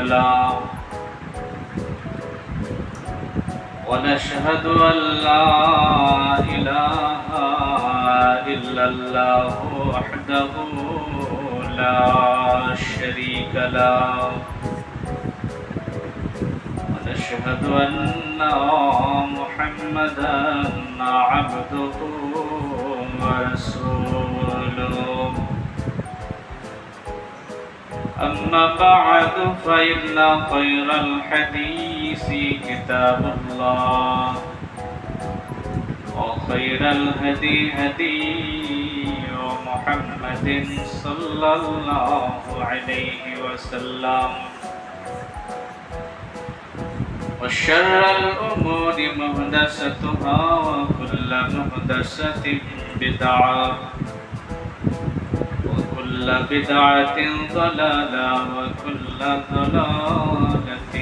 له ونشهد أن لا إله إلا الله وحده لا شريك له ونشهد أن محمدا عبده ورسوله أما بعد فإن خير الحديث كتاب الله وخير الهدي هدي محمد صلى الله عليه وسلم وشر الأمور محدثاتها وكل محدثة بدعة وكل بدعة ضلالة وكل ضلالة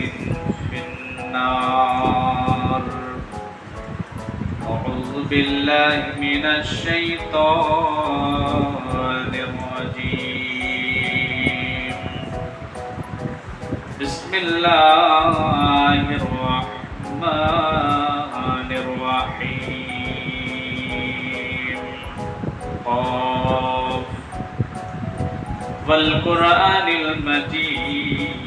في النار. أعوذ بالله من الشيطان الرجيم. بسم الله الرحمن الرحيم. قاف والقرآن المجيد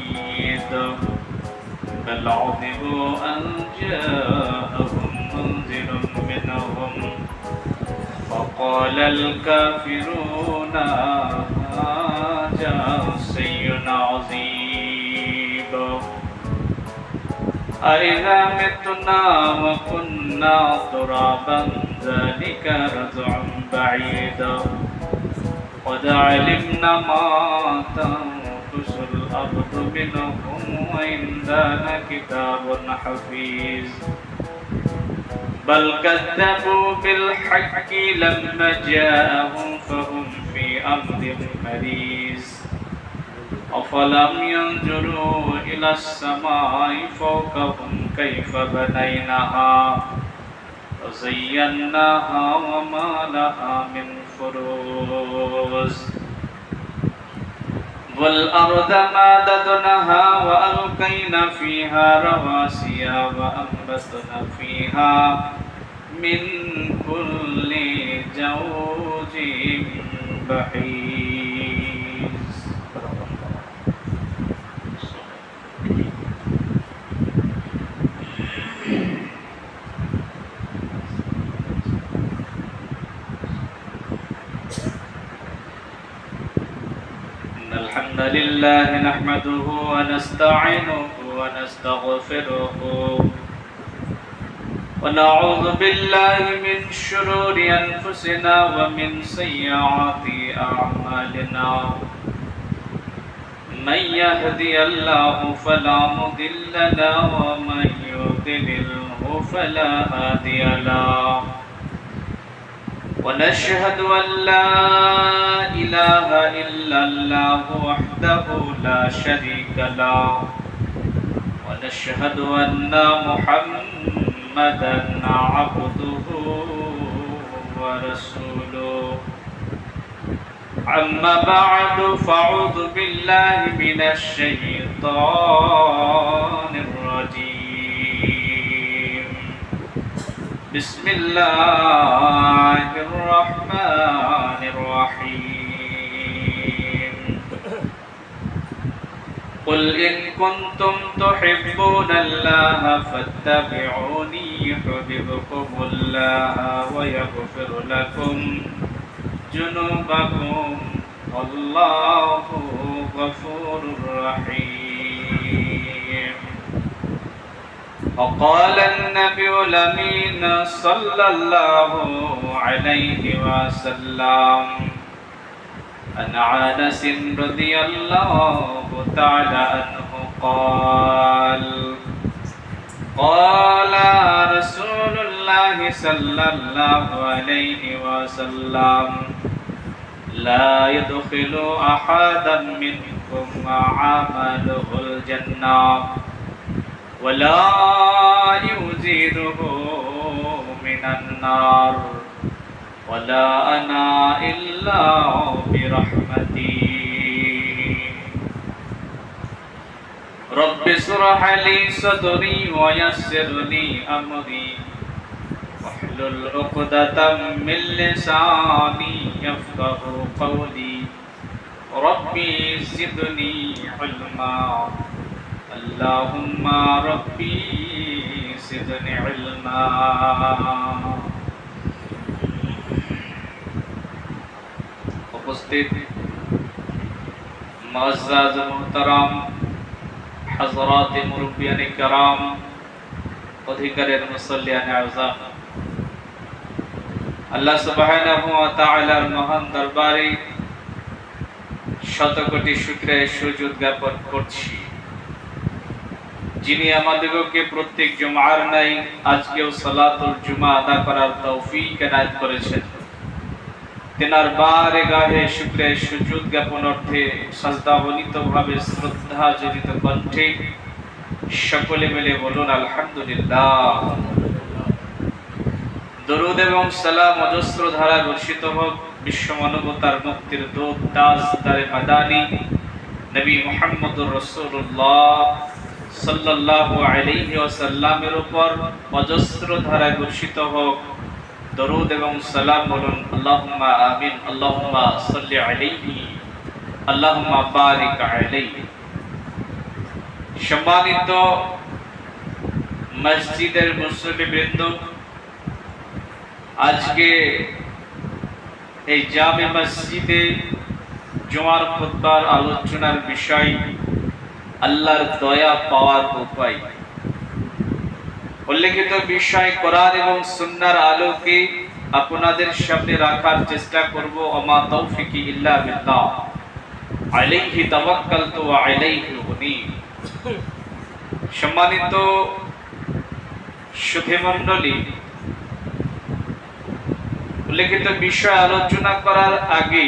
بل عجبوا أن جاءهم منذر منهم فقال الكافرون هذا شيء عظيم أإذا متنا وكنا ترابا ذلك رجع بعيد قد علمنا ما تنقص الأرض منهم وعندنا كتاب حفيظ بل كذبوا بالحق لما جاءهم فهم في أمر مريض أفلم ينظروا إلى السماء فوقهم كيف بنيناها وزيناها وما لها من فروج والأرض مددناها وألقينا فيها رواسي وأنبتنا فيها من كل زوج بهيج. الحمد لله نحمده ونستعينه ونستغفره ونعوذ بالله من شرور أنفسنا ومن سيئات أعمالنا من يهدي الله فلا مضل له ومن يضلله فلا هادي له ونشهد أن لا إله إلا الله وحده لا شريك له ونشهد أن محمدا عبده ورسوله. أما بعد فأعوذ بالله من الشيطان الرجيم. بسم الله الرحمن الرحيم. قل إن كنتم تحبون الله فاتبعوني يحببكم الله ويغفر لكم ذنوبكم والله غفور رحيم. وقال النبي الأمين صلى الله عليه وسلم عن أنس رضي الله تعالى عنه قال قال رسول الله صلى الله عليه وسلم لا يدخل أحدا منكم عمله الجنة ولا يزيده من النار ولا أنا إلا برحمتي. رب اشرح لي صدري ويسر لي أمري واحلل عقدة من لساني يفقهوا قولي ربي زدني علما اللهم ربي زدني علما उपस्थित मुअज़्ज़ज़ मोहतरम हज़रात मुरब्बियान किराम अधिकारेर मुसल्लियान आज़म আল্লাহ সুবহানাহু ওয়া তাআলার মহান দরবারে শতকোটি শুকরিয়া সুজুদ জ্ঞাপন করছি, যিনি আমাদেরকে প্রত্যেক জুমার নাই আজকেও সালাতুল জুমা আদা করার তৌফিক এনায়েত করেছেন। তেনার বারগাহে শুকরিয়া সুজুদ জ্ঞাপন অর্থে সাজদাবনিতভাবে শ্রদ্ধা জড়িত কণ্ঠে সকলে মিলে বলুন আলহামদুলিল্লাহ। দরুদ এবং সালাম অজস্র ধারা বর্ষিত হোক বিশ্ব মানবতার মুক্তির দূত তাজদারে মাদানী নবী মুহাম্মদুর রাসূলুল্লাহ সাল্লাল্লাহু আলাইহি ওয়াসাল্লামের উপর অজস্র ধারা বর্ষিত হোক। দরুদ এবং সালাম বলুন আল্লাহুম্মা আমিন, আল্লাহুম্মা সাল্লি আলাইহি, আল্লাহুম্মা বারিক আলাইহি। সম্মানিত মসজিদের মুসল্লিবৃন্দ, আজকে এই জামে মসজিদে জুমার খুতবার আলোচনার বিষয় আল্লাহর দয়া পাওয়ার উপায়। উল্লেখিত বিষয় কোরআন এবং সুন্নাহর আলোকে আপনাদের সামনে রাখার চেষ্টা করব। ওমা তৌফিকি ইল্লা বিল্লাহ, আলাইহি তাওয়াক্কালতু ওয়া আলাইহি উনীব। সম্মানিত সুধীমণ্ডলী, উল্লেখিত বিষয় আলোচনা করার আগে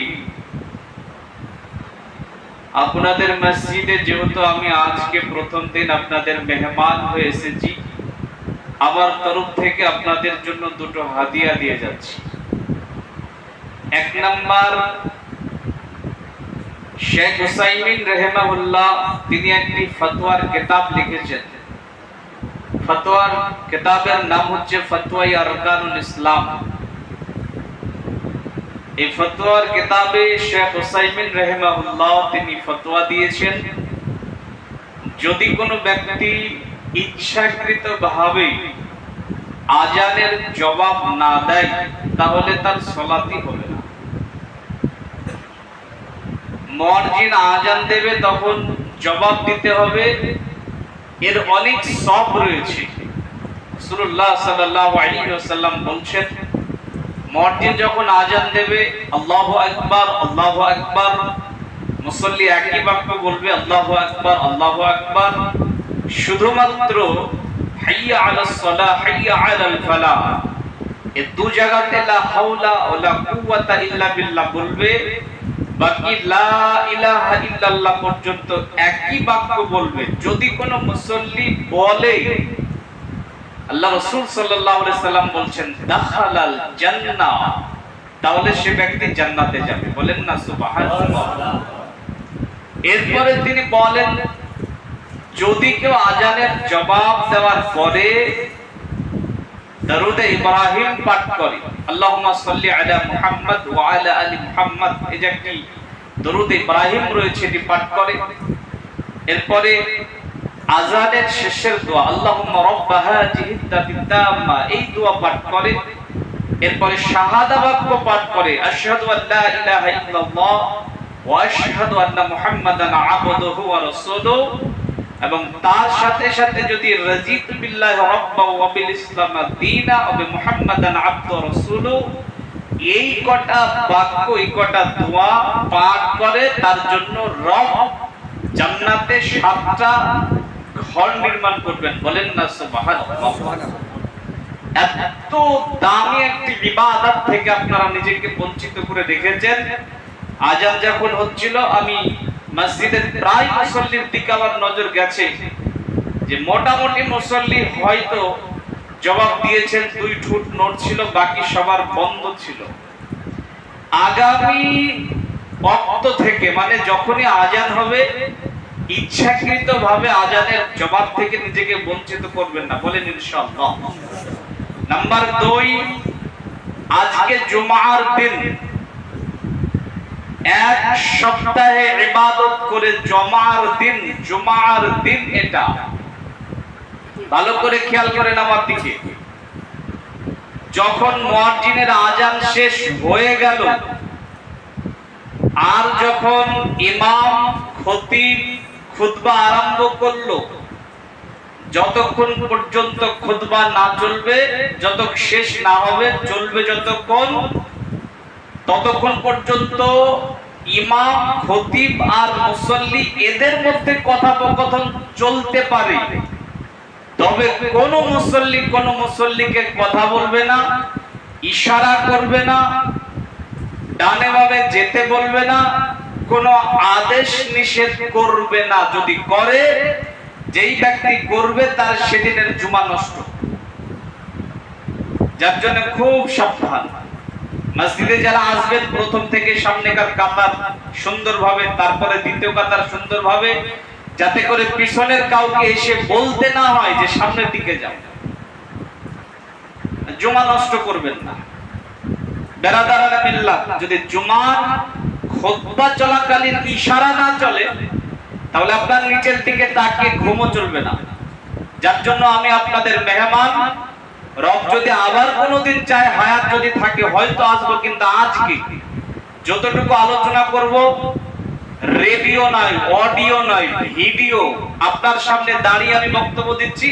আপনাদের মসজিদে যেহেতু আমি আজকে প্রথম দিন আপনাদের মেহমান হয়ে এসেছি, আমার তরফ থেকে আপনাদের জন্য দুটো হাদিয়া দিয়ে যাচ্ছি। এক নাম্বার, শেখ হুসাইমিন রাহিমাহুল্লাহ তিনি একটি ফতোয়ার কিতাব লিখেছেন। ফতোয়ার কিতাবের নাম হচ্ছে ফতওয়ায়ে আরকানুল ইসলাম। এই ফতোয়ার কিতাবে শেখ হুসাইমিন রাহিমাহুল্লাহ তিনি ফতোয়া দিয়েছেন, যদি কোনো ব্যক্তি ইচ্ছাকৃতভাবে আজানের জবাব না দেয় তাহলে তার সালাতই হবে না। মুয়াজ্জিন আজান দেবে তখন জবাব দিতে হবে, এর অনেক সওয়াব রয়েছে। রাসূলুল্লাহ সাল্লাল্লাহু আলাইহি ওয়াসাল্লাম বলছেন, মুয়াজ্জিন যখন আজান দেবে আল্লাহু আকবার আল্লাহু আকবার, মুসল্লি একই বাক্য বলবে আল্লাহু আকবার আল্লাহু আকবার। শুধুমাত্র হাইয়া আলাস সালাহ হাইয়া আলাল ফালাহ এই দু জায়গাতে লা হাওলা ওয়ালা কুওয়াতা ইল্লা বিল্লাহ বলবে, বাকি লা ইলাহা ইল্লাল্লাহ পর্যন্ত একই বাক্য বলবে। যদি কোনো মুসল্লি বলে, আল্লাহ রাসূল সাল্লাল্লাহু আলাইহি সাল্লাম বলছেন দাখালাল জান্নাহ, তাহলে সে ব্যক্তি জান্নাতে যাবে। বলেন না সুবহানাল্লাহ। এরপরে তিনি বলেন, যদি কেউ আজানের জবাব দেওয়ার পরে দরুদ ইব্রাহিম পাঠ করে, আল্লাহুম্মা সাল্লি আলা মুহাম্মদ ওয়া আলা আলি মুহাম্মদ, এই যে একটি দরুদ ইব্রাহিম রয়েছে এটি পাঠ করে, এরপরে আযানের শেষের দোয়া আল্লাহুম্মা রাব্বা হাযিহিত তাম্মা এই দোয়া পাঠ করে, এরপরে শাহাদা বাক্য পাঠ করে আশহাদু আল্লা ইলাহা ইল্লাল্লাহ ওয়া আশহাদু আন্না মুহাম্মাদান আবদুহু ওয়া রাসূলুহু, এবং তার সাথে সাথে যদি রাজিতু বিল্লাহি রাব্বা ওয়া বিল ইসলাম দীনা ওয়া বি মুহাম্মাদান আবদু রাসূলুহু, এই কটা বাক্য এই কটা দোয়া পাঠ করে, তার জন্য রব জান্নাতে 7টা ঘর নির্মাণ করবেন। বলেন না সুবহানাল্লাহ। এত দামি একটি ইবাদত থেকে আপনারা নিজেকে বঞ্চিত করে রেখেছেন। আজান যখন হচ্ছিল আমি মসজিদের প্রায় মুসল্লির দিকে আমার নজর গেছে যে মোটামুটি মুসল্লি হয়তো জবাব দিয়েছেন, 2 ঠুট নোট ছিল, বাকি সবার বন্ধ ছিল। আগামী ওয়াক্ত থেকে মানে যখনই আজান হবে ইচ্ছাকৃতভাবে আজানের জবাব থেকে নিজেকে বঞ্চিত করবেন না, বলেন ইনশাআল্লাহ। নাম্বার 2, আজকে জুমার দিন, এক সপ্তাহে ইবাদত করে জুমার দিন এটা ভালো করে খেয়াল করেন আমার দিকে। যখন মুয়াজ্জিনের আজান শেষ হয়ে গেল আর যখন ইমাম খতিব খুতবা আরম্ভ করলো, যতক্ষণ পর্যন্ত খুতবা না চলবে, যতক্ষণ শেষ না হবে, চলবে যতক্ষণ, ততক্ষণ পর্যন্ত ইমাম খতিব আর মুসল্লি এদের মধ্যে কথোপকথন চলতে পারে। তবে কোন মুসল্লিকে কথা বলবে না, ইশারা করবে না, ডানে বামে যেতে বলবে না, কোনো আদেশ নিষেধ করবে না। যদি করে, যেই ব্যক্তি করবে তার সেদিনের জুমা নষ্ট। যার জন্য খুব সাবধান। মসজিদে যারা আসবেন প্রথম থেকে সামনেকার কাতার সুন্দরভাবে, তারপরে দ্বিতীয় কাতার সুন্দরভাবে, যাতে করে পিছনের কাউকে এসে বলতে না হয় যে সামনের দিকে যাও। জুমা নষ্ট করবেন না। বেরাদারানা বিল্লাহ, যদি জুমার খুতবা চলাকালীন ইশারা না চলে তাহলে আপনার নিচের দিকে তাকিয়ে ঘুমও চলবে না। যার জন্য আমি আপনাদের মেহমান, রব যদি আবার কোনোদিন চায়, হায়াত যদি থাকে, হয়তো আসবো, কিন্তু আজকে যতটুকু আলোচনা করব, রেডিও নয়, অডিও নয়, ভিডিও, আপনার সামনে দাঁড়িয়ে আমি বক্তব্য দিচ্ছি,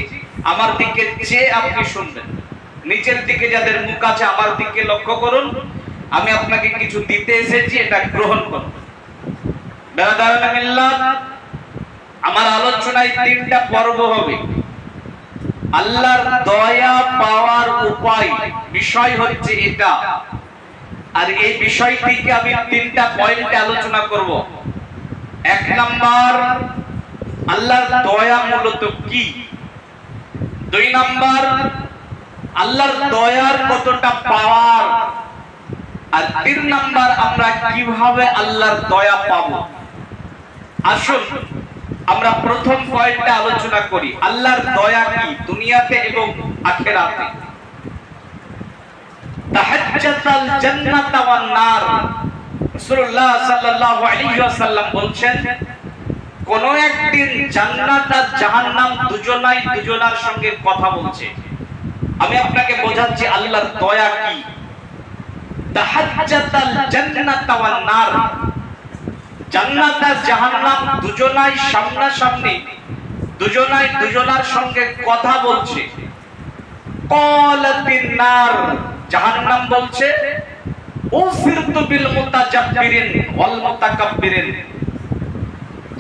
আমার দিকে চেয়ে আপনি শুনবেন। নিচের দিকে যাদের মুখ আছে আমার দিকে লক্ষ্য করুন, আমি আপনাকে কিছু দিতে এসেছি, এটা গ্রহণ করুন। আমার আলোচনায় 3টা পর্ব হবে। আল্লাহর দয়া পাওয়ার উপায়, বিষয় হচ্ছে এটা, আর এই বিষয়টিকে আমি 3টা পয়েন্টে আলোচনা করব। 1 নাম্বার, আল্লাহর দয়া মূলত কি। 2 নাম্বার, আল্লাহর দয়ার কতটা পাওয়ার। আর 3 নাম্বার, আমরা কিভাবে আল্লাহর দয়া পাবো। আসুন আমরা প্রথম পয়েন্টে আলোচনা করি, আল্লাহর দয়া কি দুনিয়াতে এবং আখিরাতে। তাহাজ্জাতাল জান্নাত ওয়ান নার, রাসূলুল্লাহ সাল্লাল্লাহু আলাইহি ওয়াসাল্লাম বলছেন, কোন একদিন জান্নাত আর জাহান্নাম দুজনার সঙ্গে কথা বলছে। আমি আপনাকে বোঝাচ্ছি আল্লাহর দয়া কি। তাহাজ্জাতাল জান্নাত ওয়ান নার, জান্নাত আর জাহান্নাম দুজনাই সামনাসামনি, দুজনার সঙ্গে কথা বলছে। ক্বালাতিন নার, জাহান্নাম বলছে, উসিরতু বিল মুতাজাব্বিরিন ওয়াল মুতাকাব্বিরিন।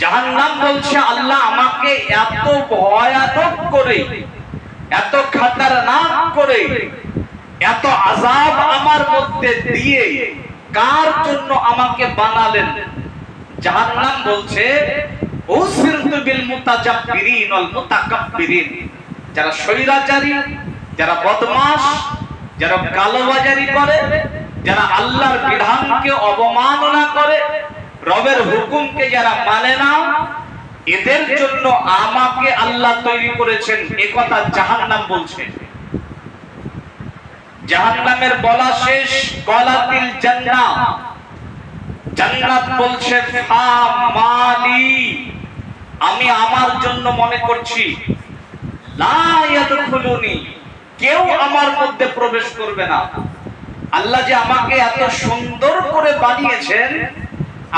জাহান্নাম বলছে, আল্লাহ আমাকে এত ভয়ানক করে, এত খতরনাক করে, এত আযাব আমার মধ্যে দিয়ে কার জন্য আমাকে বানালেন। জাহান্নাম বলছে, উসিরতু বিল মুতাজাব্বিরিন ওয়াল মুতাকাব্বিরিন, যারা স্বৈরাচারী, যারা বদমাশ, যারা কালোবাজারি করে, যারা আল্লাহর বিধানকে অবমাননা করে, রবের হুকুমকে যারা মানে না, এদের জন্য আমাকে আল্লাহ তৈরি করেছেন, এই কথা জাহান্নাম বলছে। জাহান্নামের বলা শেষ, ক্বালাতিল জান্নাহ, জান্নাত বলছে, ফামালি, আমি আমার জন্য মনে করছি, লা ইয়াদখুলুনি, কেউ আমার মধ্যে প্রবেশ করবে না। আল্লাহ যে আমাকে এত সুন্দর করে বানিয়েছেন,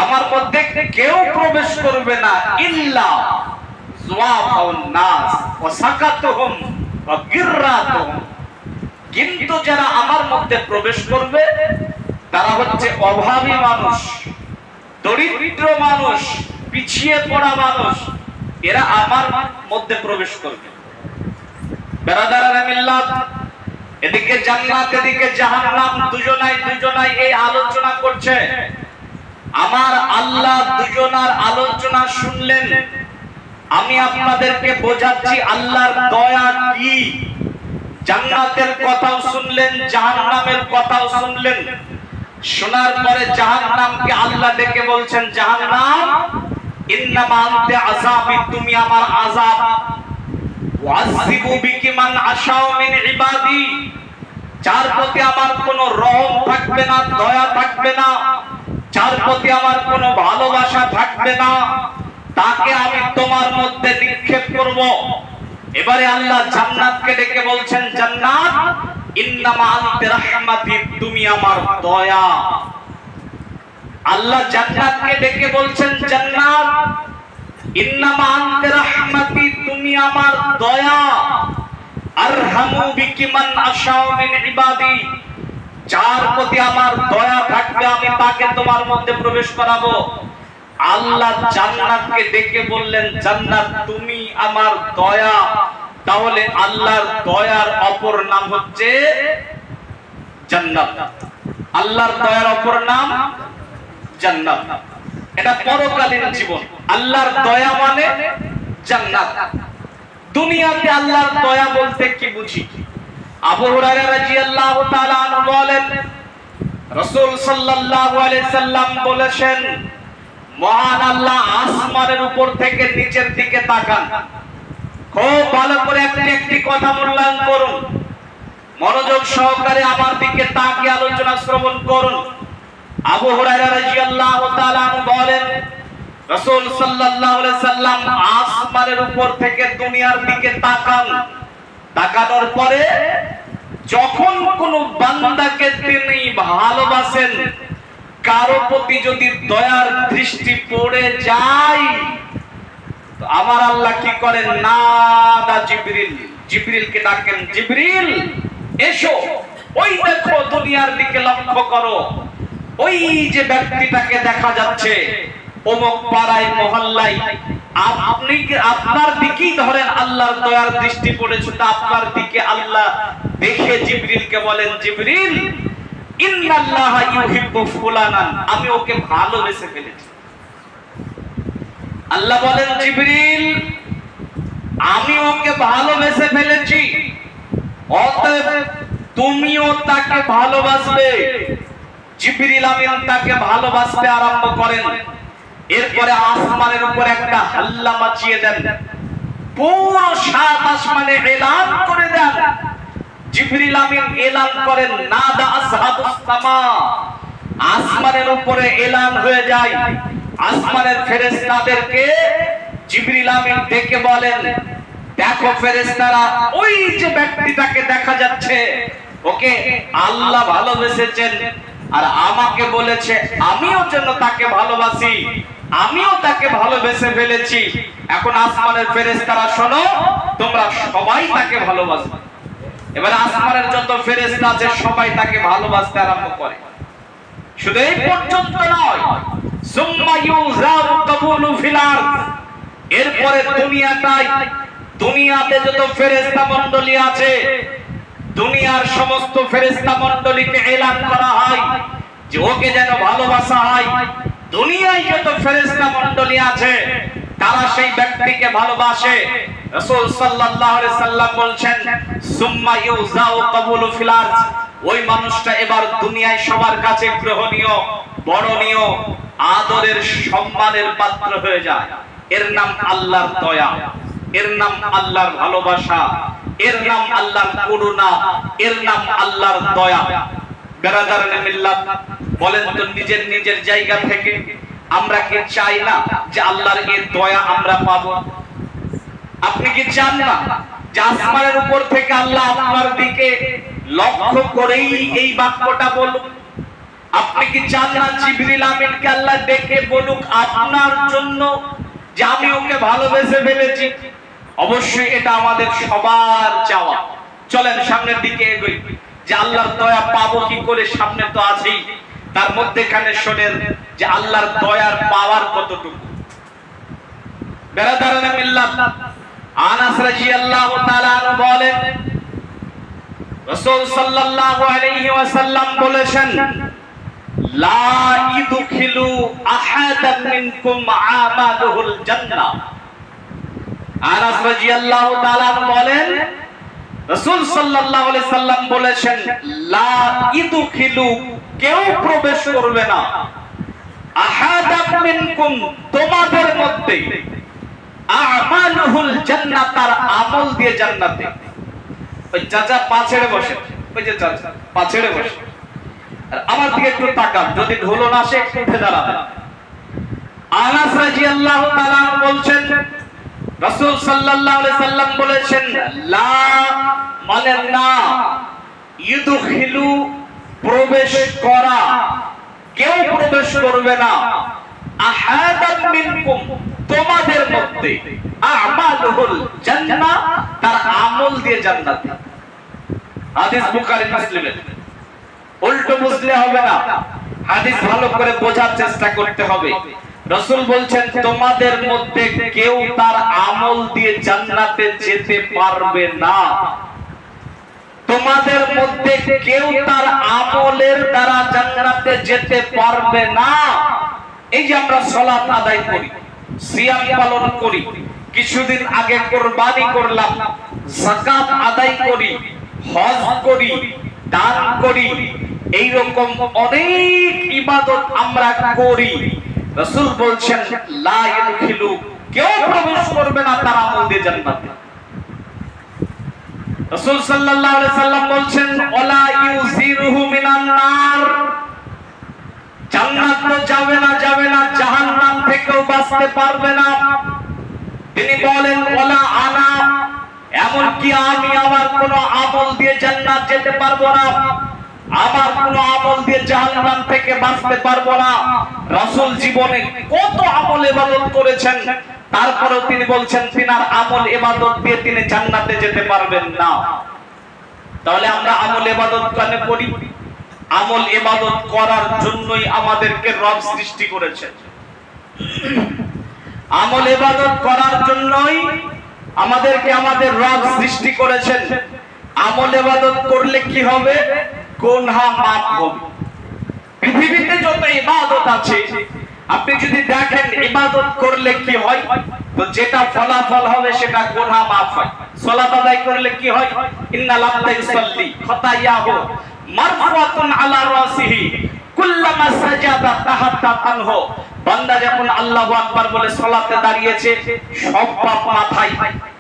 আমার মধ্যে কেউ প্রবেশ করবে না, ইল্লা যুআফাউন নাস ওয়া সাকাতুহুম ওয়া গিররাতুহুম, কিন্তু যারা আমার মধ্যে প্রবেশ করবে তারা হচ্ছে অভাবী মানুষ, দরিদ্র মানুষ, পিছিয়ে পড়া মানুষ, এরা আমার মধ্যে প্রবেশ করবে। বেরাদারানে মিল্লাত, এদিকে জান্নাত, এদিকে জাহান্নাম, দুজনাই এই আলোচনা করছে। আমার আল্লাহ দুজনার আলোচনা শুনলেন, আমি আপনাদেরকে বোঝাচ্ছি আল্লাহর দয়া কি। জান্নাতের কথাও শুনলেন, জাহান্নামের কথাও শুনলেন। শোনার পরে জাহান্নামকে আল্লাহ ডেকে বলছেন, জাহান্নাম, ইন্নামা আনতা আযাবি, তুমি আমার আযাব। ওয়াযিবু বিকি মান আশাউ মিন ইবাদি, যার প্রতি আমার কোনো রহম থাকবে না, দয়া থাকবে না, যার প্রতি আমার কোনো ভালোবাসা থাকবে না, তাকে আমি তোমার মধ্যে নিক্ষেপ করব। এবারে আল্লাহ জান্নাতকে ডেকে বলছেন, জান্নাত ইন্নামা আনতা রাহমাতি, তুমি আমার দয়া। আল্লাহ জান্নাতকে ডেকে বলছেন, জান্নাত ইন্নামা আনতা রাহমাতি, তুমি আমার দয়া। আরহামু বিকি মান আশাউ মিন ইবাদি, যার প্রতি আমার দয়া থাকবে আমি তাকে তোমার মধ্যে প্রবেশ করাবো। আল্লাহ জান্নাতকে ডেকে বললেন, জান্নাত তুমি আমার দয়া। তাহলে আল্লাহর দয়ার অপর নাম হচ্ছে জান্নাত। আল্লাহর দয়ার অপর নাম জান্নাত। এটা পরকালীন জীবন। আল্লাহর দয়া মানে জান্নাত। দুনিয়াতে আল্লাহর দয়া বলতে কি বুঝি? আবু হুরায়রা রাদিয়াল্লাহু তাআলা আনহু বলেন, রাসূল সাল্লাল্লাহু আলাইহি সাল্লাম বলেছেন, মহান আল্লাহ আসমানের উপর থেকে নিচের দিকে তাকান। খুব ভালো করে একটি কথা মূল্যায়ন করুন, মনোযোগ সহকারে আমার দিকে তাকিয়ে আলোচনা শ্রবণ করুন। আবু হুরায়রা রাদিয়াল্লাহু তাআলা আনহু বলেন, রাসূল সাল্লাল্লাহু আলাইহি সাল্লাম আসমানের উপর থেকে দুনিয়ার দিকে তাকান। তাকানোর পরে যখন কোন বান্দাকে তিনি ভালোবাসেন, কারো প্রতি যদি দয়ার দৃষ্টি পড়ে যায়, তো আমার আল্লাহ কি করেন? নাদা জিবরিল, জিবরিলকে ডাকেন, জিবরিল এসো, ওই দেখো দুনিয়ার দিকে লক্ষ্য করো, ওই যে ব্যক্তিটাকে দেখা যাচ্ছে অমুক পাড়ায় মহল্লায়, আপনি আপনার দিকেই ধরেন আল্লাহর দয়ার দৃষ্টি পড়েছে, তা আপনার দিকে আল্লাহ দেখে জিবরিলকে বলেন, জিবরিল ইন্নাল্লাহা ইউহিব্বু ফুলানান, আমি ওকে ভালোবেসে ফেলেছি। আল্লাহ বলেন, জিবরিল আমি ওকে ভালোবেসে ফেলেছি, অতএব তুমিও তাকে ভালোবাসবে। জিবরিল আমিন তাকে ভালোবাসতে আরম্ভ করেন। এরপরে আসমানের উপর একটা হাল্লা মাচিয়ে দেন, পুরো সাত আসমানে এলান করে দেন। জিবরিল আমিন এলান করেন, নাদা আসহাবুস সামা, আসমানের উপরে এলান হয়ে যায়। আসমানের ফেরেশতাদেরকে জিবরিল আমিন ডেকে বলেন, দেখো ফেরেশতারা, ওই যে ব্যক্তিটাকে দেখা যাচ্ছে ওকে আল্লাহ ভালোবেসেছেন, আর আমাকে বলেছে আমিও যেন তাকে ভালোবাসি, আমিও তাকে ভালোবেসে ফেলেছি। এখন আসমানের ফেরেশতারা শোনো, তোমরা সবাই তাকে ভালোবাসবে। এবার আসমানের যত ফেরেশতা আছে সবাই তাকে ভালোবাসতে আরম্ভ করে। শুধু এই পর্যন্ত নয়, সুম্মা ইউযারু কাবুলু ফিল আরদ, এরপরে দুনিয়াতে যত ফেরেশতা মণ্ডলী আছে, দুনিয়ার সমস্ত ফেরেশতা মণ্ডলীকে এলান করা হয় যে ওকে যেন ভালোবাসা হয়। দুনিয়ায় যত ফেরেশতা মণ্ডলী আছে তারা সেই ব্যক্তিকে ভালোবাসে। রাসূল সাল্লাল্লাহু আলাইহি সাল্লাম বলছেন, সুম্মা ইউযাউ কাবুলু ফিল আরদ, ওই মানুষটা এবার দুনিয়ায় সবার কাছে গ্রহণীয়, বরণীয়, আদরের, সম্মানের পাত্র হয়ে যায়। এর নাম আল্লাহর দয়া, এর নাম আল্লাহর ভালোবাসা, এর নাম আল্লাহর করুণা, এর নাম আল্লাহর দয়া। বেরাদারানে মিল্লাত, বলেন তো নিজের নিজের জায়গা থেকে আমরা কি চাই না যে আল্লাহর এই দয়া আমরা পাবো? আপনি কি চান না যে আসমানের উপর থেকে আল্লাহ আপনার দিকে লক্ষ্য করেই এই বাক্যটা বলুক? আপনি কি চান না জিবরিল আমিনকে আল্লাহ ডেকে বলুক আপনার জন্য যে আমি ওকে ভালোবেসে ফেলেছি? অবশ্যই এটা আমাদের সবার চাওয়া। চলেন সামনের দিকে এগোই, যে আল্লাহর দয়া পাবো কি করে, সামনে তো আছেই। তার মধ্যেখানে শোনেন যে আল্লাহর দয়ার পাওয়ার কতটুকু। বেরাদারানে মিল্লাত, আনাস রাদিয়াল্লাহু তাআলা আনহু বলেন, রাসূল সাল্লাল্লাহু আলাইহি ওয়াসাল্লাম বলেছেন, লা ইদখিলু আহাদাম মিনকুম আমালুহুল জান্নাহ। আনাস রাদিয়াল্লাহু তাআলা বলেন, রাসূল সাল্লাল্লাহু আলাইহি সাল্লাম বলেছেন, লা ইদখিলু, কেউ প্রবেশ করবে না, আহাদ আহাদাম মিনকুম তোমাদের মধ্যে আমালুহুল জান্নাত তার আমল দিয়ে জান্নাতে। ওই চাচা পা ছেড়ে বসে, ওই যে চাচা পা ছেড়ে বসে, আর আমার দিকে একটু তাকান, যদি ধুলো না আসে একটু উঠে দাঁড়াবেন। আনাস রাদিয়াল্লাহু তাআলা বলছেন রাসূল সাল্লাল্লাহু আলাইহি সাল্লাম বলেছেন লা মানে না, ইউদখিলু প্রবেশ করা, কেউ প্রবেশ করবে না, আহাদাম মিনকুম তোমাদের মধ্যে আমালুহুল জান্নাহ তার আমল দিয়ে জান্নাতে। হাদিস বুখারী মুসলিমের। উল্টো বুঝলে হবে না, হাদিস ভালো করে বোঝার চেষ্টা করতে হবে। রাসূল বলছেন তোমাদের মধ্যে কেউ তার আমল দিয়ে জান্নাতে যেতে পারবে না, তোমাদের মধ্যে কেউ তার আমলের দ্বারা জান্নাতে যেতে পারবে না। এই যে আমরা সালাত আদায় করি, সিয়াম পালন করি, কিছুদিন আগে কুরবানি করলাম, যাকাত আদায় করি, হজ করি, দান করি, এই রকম অনেক ইবাদত আমরা করি। রাসূল বলছেন লা ইয়াদখিলু কেউ প্রবেশ করবে না তার আমল দিয়ে জান্নাতে। রাসূল সাল্লাল্লাহু আলাইহি সাল্লাম বলছেন ওয়ালা ইউজিরুহু মিনান নার, জান্নাত তো যাবে না জাহান্নাম থেকেও বাঁচতে পারবে না। তিনি বলেন ওয়ালা আনা, এমন কি আমি আমার কোন আমল দিয়ে জান্নাত যেতে পারবো না, আমার কোন আমল দিয়ে জাহান্নাম থেকে বাঁচতে পারবো না। রাসূল জীবনে কত আমল ইবাদত করেছেন, তারপরেও তিনি বলছেন তিনার আমল ইবাদত দিয়ে তিনি জান্নাতে যেতে পারবেন না। তাহলে আমরা আমল ইবাদত কেন করি? আমল ইবাদত করার জন্যই আমাদেরকে রব সৃষ্টি করেছেন। আমল ইবাদত করার জন্যই আমাদেরকে আমাদের রব সৃষ্টি করেছেন। আমল ইবাদত করলে কি হবে? গুনাহ মাফ হবে। পৃথিবীতে যত ইবাদত আছে আপনি যদি দেখেন ইবাদত করলে কি হয়, তো যেটা ফলাফল হবে সেটা গুনাহ মাফ হয়। সালাত আদায় করলে কি হয়? ইন্নাল আবদা ইউসাল্লি খাতায়াহু মারফুআতুন আলা রাসিহি কুল্লামা সাজাদা তাহাত্তা আনহু। বান্দা যখন আল্লাহু আকবার বলে সালাতে দাঁড়িয়েছে, সব পাপ মাথায়,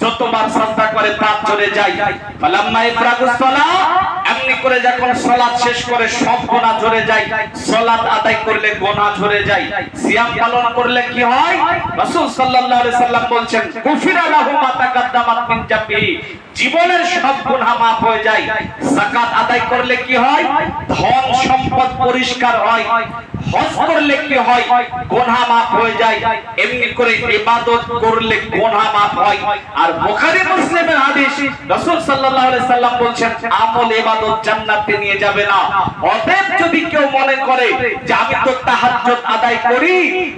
যতবার সাজদা করে পাপ চলে যায়। ফালাম্মা ইফরাগুস সালাহ, এমনি করে যখন সালাত শেষ করে সব গুনাহ ঝরে যায়। সালাত আদায় করলে গুনাহ ঝরে যায়। সিয়াম পালন করলে কি হয়? রাসূল সাল্লাল্লাহু আলাইহি সাল্লাম বলেন গুফিরা লাহু মা তাকাদ্দামাত মিন জামবিহি, জীবনের সব গুনাহ maaf হয়ে যায়। যাকাত আদায় করলে কি হয়? ধন সম্পদ পরিষ্কার হয়। হজ করলে কি হয়? গুনাহ maaf হয়ে যায়। এমনি করে ইবাদত করলে গুনাহ maaf হয়। আর বুখারী মুসলিমের হাদিস, রাসূল সাল্লাল্লাহু আলাইহি সাল্লাম বলেন আমল ইবাদত জান্নাতে নিয়ে যাবে না। অতএব যদি কেউ মনে করে যে আমি তো তাহাজ্জুদ আদায় করি,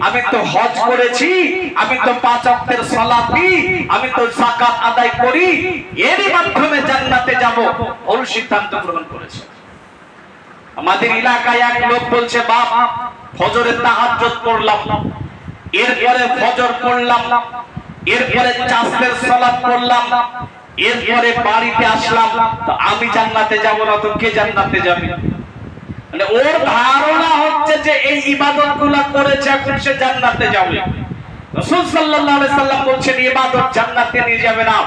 আমি তো হজ করেছি, আমি তো 5 ওয়াক্তের সালাতি, আমি তো যাকাত আদায় করি, এরই মাধ্যমে জান্নাতে যাব, ওর সিদ্ধান্ত গ্রহণ করেছে। আমাদের এলাকায় এক লোক বলছে বাপ ফজরের তাহাজ্জুদ পড়লাম, এরপরে ফজর পড়লাম, এরপরে চাষের সালাত পড়লাম, এরপরে বাড়িতে আসলাম, তো আমি জান্নাতে যাব না তো কে জান্নাতে যাবে? মানে ওর ধারণা হচ্ছে যে এই ইবাদতগুলো করেছে এখন সে জান্নাতে যাবে। রাসূল সাল্লাল্লাহু আলাইহি সাল্লাম বলেন ইবাদত জান্নাতে নিয়ে যাবে না,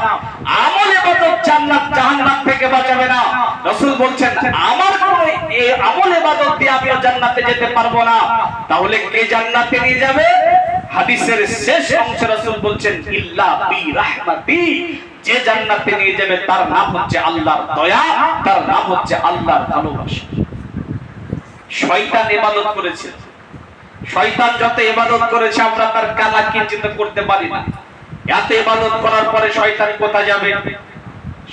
আমল ইবাদত জান্নাত জাহান্নাম থেকে বাঁচাবে না। রাসূল বলেন আমার কোন এই আমল ইবাদত দিয়ে আমি জান্নাতে যেতে পারবো না, তাহলে কে জান্নাতে নিয়ে যাবে? হাদিসের শেষ অংশে রাসূল বলেন ইল্লা বি রাহমাতি, যে জান্নাতে নিয়ে যাবে তার নাম হচ্ছে আল্লাহর দয়া, তার নাম হচ্ছে আল্লাহর ভালোবাসা। শয়তান ইবাদত করেছে, শয়তান যত ইবাদত করেছে আমরা তার কালা কিঞ্চিত করতে পারি না। এত ইবাদত করার পরে শয়তান কোথায় যাবে?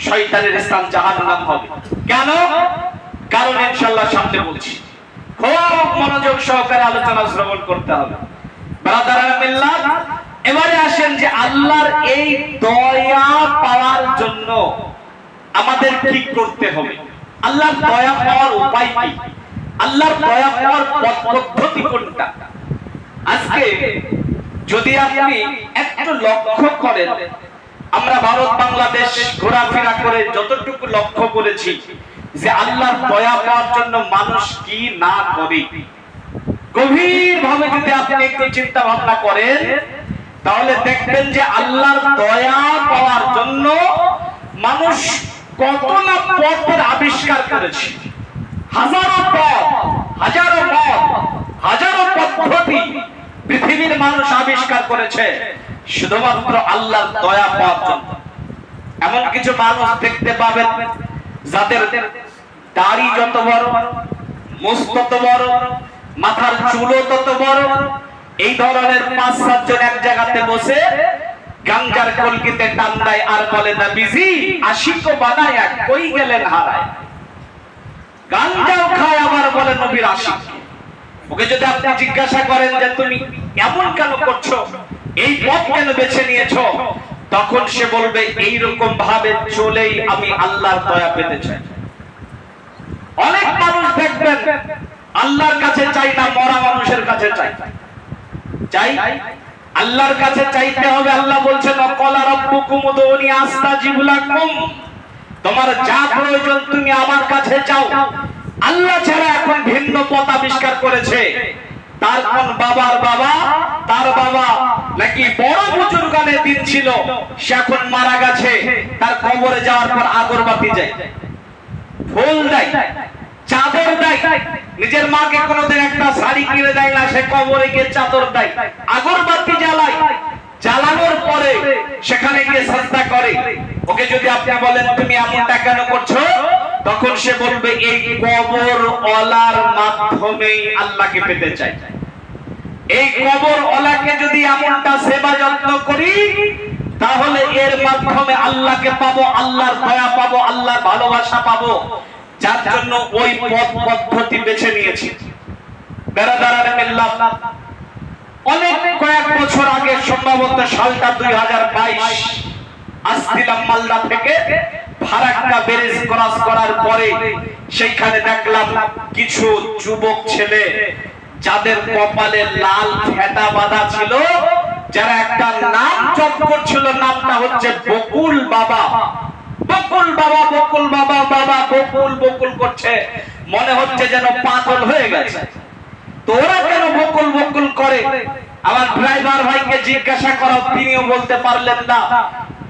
শয়তানের স্থান জাহান্নাম হবে। কেন? কারণ ইনশাআল্লাহ সামনে বলছি, খুব মনোযোগ সহকারে আলোচনা শ্রবণ করতে হবে। ব্রাদারান মিল্লাত, এবারে আসেন যে আল্লাহর এই দয়া পাওয়ার জন্য আমাদের কি করতে হবে? আল্লাহর দয়া পাওয়ার উপায় কি? আল্লাহর দয়া পাওয়ার পদ্ধতি কোনটা? আজকে যদি আপনি একটু লক্ষ্য করেন, আমরা ভারত বাংলাদেশ ঘোরাফেরা করে যতটুকু লক্ষ্য করেছি যে আল্লাহর দয়া পাওয়ার জন্য মানুষ কি না করে। গভীর ভাবে যদি আপনি একটু চিন্তা ভাবনা করেন তাহলে দেখবেন যে আল্লাহর দয়া পাওয়ার জন্য মানুষ কত না পথের আবিষ্কার করেছে। হাজারো পথ, হাজারো পদ্ধতি পৃথিবীর মানুষ আবিষ্কার করেছে শুধুমাত্র আল্লাহর দয়া পাওয়ার জন্য। এমন কিছু মানুষ দেখতে পাবেন যাদের দাড়ি যত বড়, মুখ তত বড়, মাথার চুলও তত বড়, এই ধরনের ৫-৭ জন এক জায়গাতে বসে গাঞ্জার কলকিতে টান দেয় আর বলে না বিজি আশিক বানায় কই গেলেন হারায়। গাঞ্জাও খায় আবার বলে নবীর আশিক। ওকে যদি আপনি জিজ্ঞাসা করেন যে তুমি এমন কেন করছো, এই পথ কেন বেছে নিয়েছো, তখন সে বলবে এইরকম ভাবে চলেই আমি আল্লাহর দয়া পেতে চাই। অনেক মানুষ দেখবেন আল্লাহর কাছে চাই না, মরা মানুষের কাছে চাই। আল্লাহর কাছে চাইতে হবে। আল্লাহ বলছেন ক্বালা রাব্বুকুম উদউনি আস্তাজিব লাকুম, তোমার যা প্রয়োজন তুমি আমার কাছে চাও। আল্লাহ ছাড়া এখন ভিন্ন পথ আবিষ্কার করেছে। তার কোন বাবার বাবা, তার বাবা নাকি বড় বুজুর্গানের দিন ছিল, সে এখন মারা গেছে, তার কবরে যাওয়ার পর আগরবাতি যায়, ফুল দেয়, চাদর দেয়। নিজের মাকে কোনোদিন একটা শাড়ি কিনে দেয় না, সে কবরে গিয়ে চাদর দেয়, আগরবাতি জ্বালায়, জ্বালানোর পরে সেখানে গিয়ে সাজদা করে। ওকে যদি আপনি বলেন তুমি এমনটা কেন করছো, তখন সে বলবে এই কবর ওয়ালার মাধ্যমেই আল্লাহকে পেতে চাই। এই কবর ওয়ালাকে যদি এমনটা সেবা যত্ন করি তাহলে এর মাধ্যমে আল্লাহকে পাবো, আল্লাহর দয়া পাবো, আল্লাহর ভালোবাসা পাবো। যার জন্য ওই পথ পদ্ধতি বেছে নিয়েছি। বেরাদারানে মিল্লাত, অনেক কয়েক বছর আগে, সম্ভবত সালটা 2022, আসছিলাম মালদা থেকে ফারাক্কা ব্রিজ ক্রস করার পরে সেইখানে দেখলাম কিছু যুবক ছেলে যাদের কপালে লাল ফেটা বাঁধা ছিল, যারা একটা নাম জপ করছিল, নামটা হচ্ছে বকুল বাবা। বকুল বাবা, বকুল বাবা, বাবা বকুল বকুল করছে, মনে হচ্ছে যেন পাগল হয়ে গেছে। তো ওরা কেন বকুল বকুল করে? আমার ড্রাইভার ভাইকে জিজ্ঞাসা করা, তিনিও বলতে পারলেন না।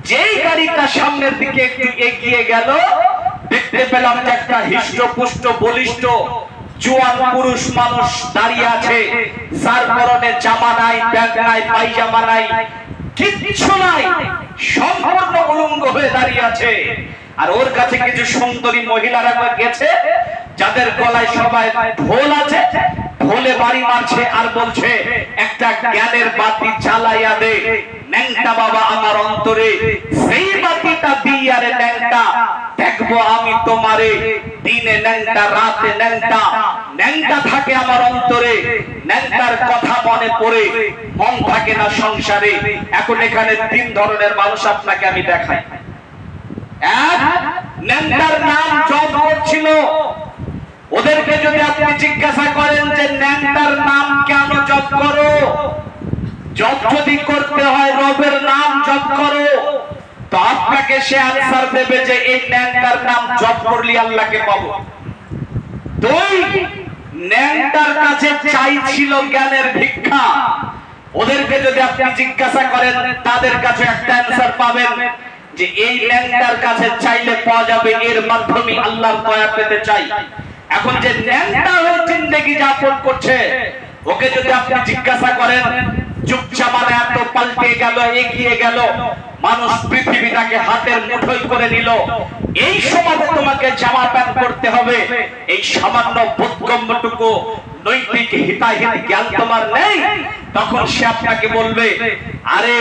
যেই গাড়িটা সামনের দিকে একটু এগিয়ে গেল, দেখতে পেলাম যে একটা হিষ্টপুষ্ট বলিষ্ঠ জোয়ান পুরুষ মানুষ দাঁড়িয়ে আছে, যার পরনে জামা নাই, প্যান্ট নাই, পায়জামা নাই, কিচ্ছু নাই, সম্পূর্ণ উলঙ্গ হয়ে দাঁড়িয়ে আছে। আর ওর কাছে কিছু সুন্দরী মহিলারা গেছে, যাদের গলায় সবাই ঢোল আছে, ঢোলে বাড়ি মারছে আর বলছে একটা জ্ঞানের বাতি জ্বালাইয়া দে ন্যাংটা বাবা আমার অন্তরে, সেই বাতিটা দিয়া রে ন্যাংটা, দেখবো আমি তোমারে দিনে ন্যাংটা, রাতে ন্যাংটা, ন্যাংটা থাকে আমার অন্তরে, ন্যাংটার কথা মনে পড়ে, মন থাকে না সংসারে। এখন এখানে 3 ধরনের মানুষ আপনাকে আমি দেখাই। এক, ন্যাংটার নাম জপ করছিল। ওদেরকে যদি আপনি জিজ্ঞাসা করেন যে ন্যাংটার নাম কেন জপ করো, জপ যদি করতে হয় রবের নাম জপ করো, তো আপনাকে সে আনসার দেবে যে এই ন্যাংটার নাম জপ করলে আল্লাহকে পাবো। 2, ন্যাংটার কাছে চাইছিল জ্ঞানের ভিক্ষা। ওদেরকে যদি আপনি জিজ্ঞাসা করেন, তাদের কাছে একটা আনসার পাবেন যে এই ন্যাংটার কাছে চাইলে পাওয়া যাবে, এর মাধ্যমে আল্লাহর দয়া পেতে চাই। এখন যে ন্যাংটা হয়ে জিন্দেগি যাপন করছে, ওকে যদি আপনি জিজ্ঞাসা করেন, যুগ জামানা এত পাল্টে গেল, এগিয়ে গেল, মানুষ পৃথিবীটাকে হাতের মুঠোয় করে নিল, এই সমাজে তোমাকে জামা প্যান্ট করতে হবে, এই সামান্য বোধগম্যটুকু নৈতিক হিতাহিত জ্ঞান তোমার নেই, তখন সে আপনাকে বলবে আরে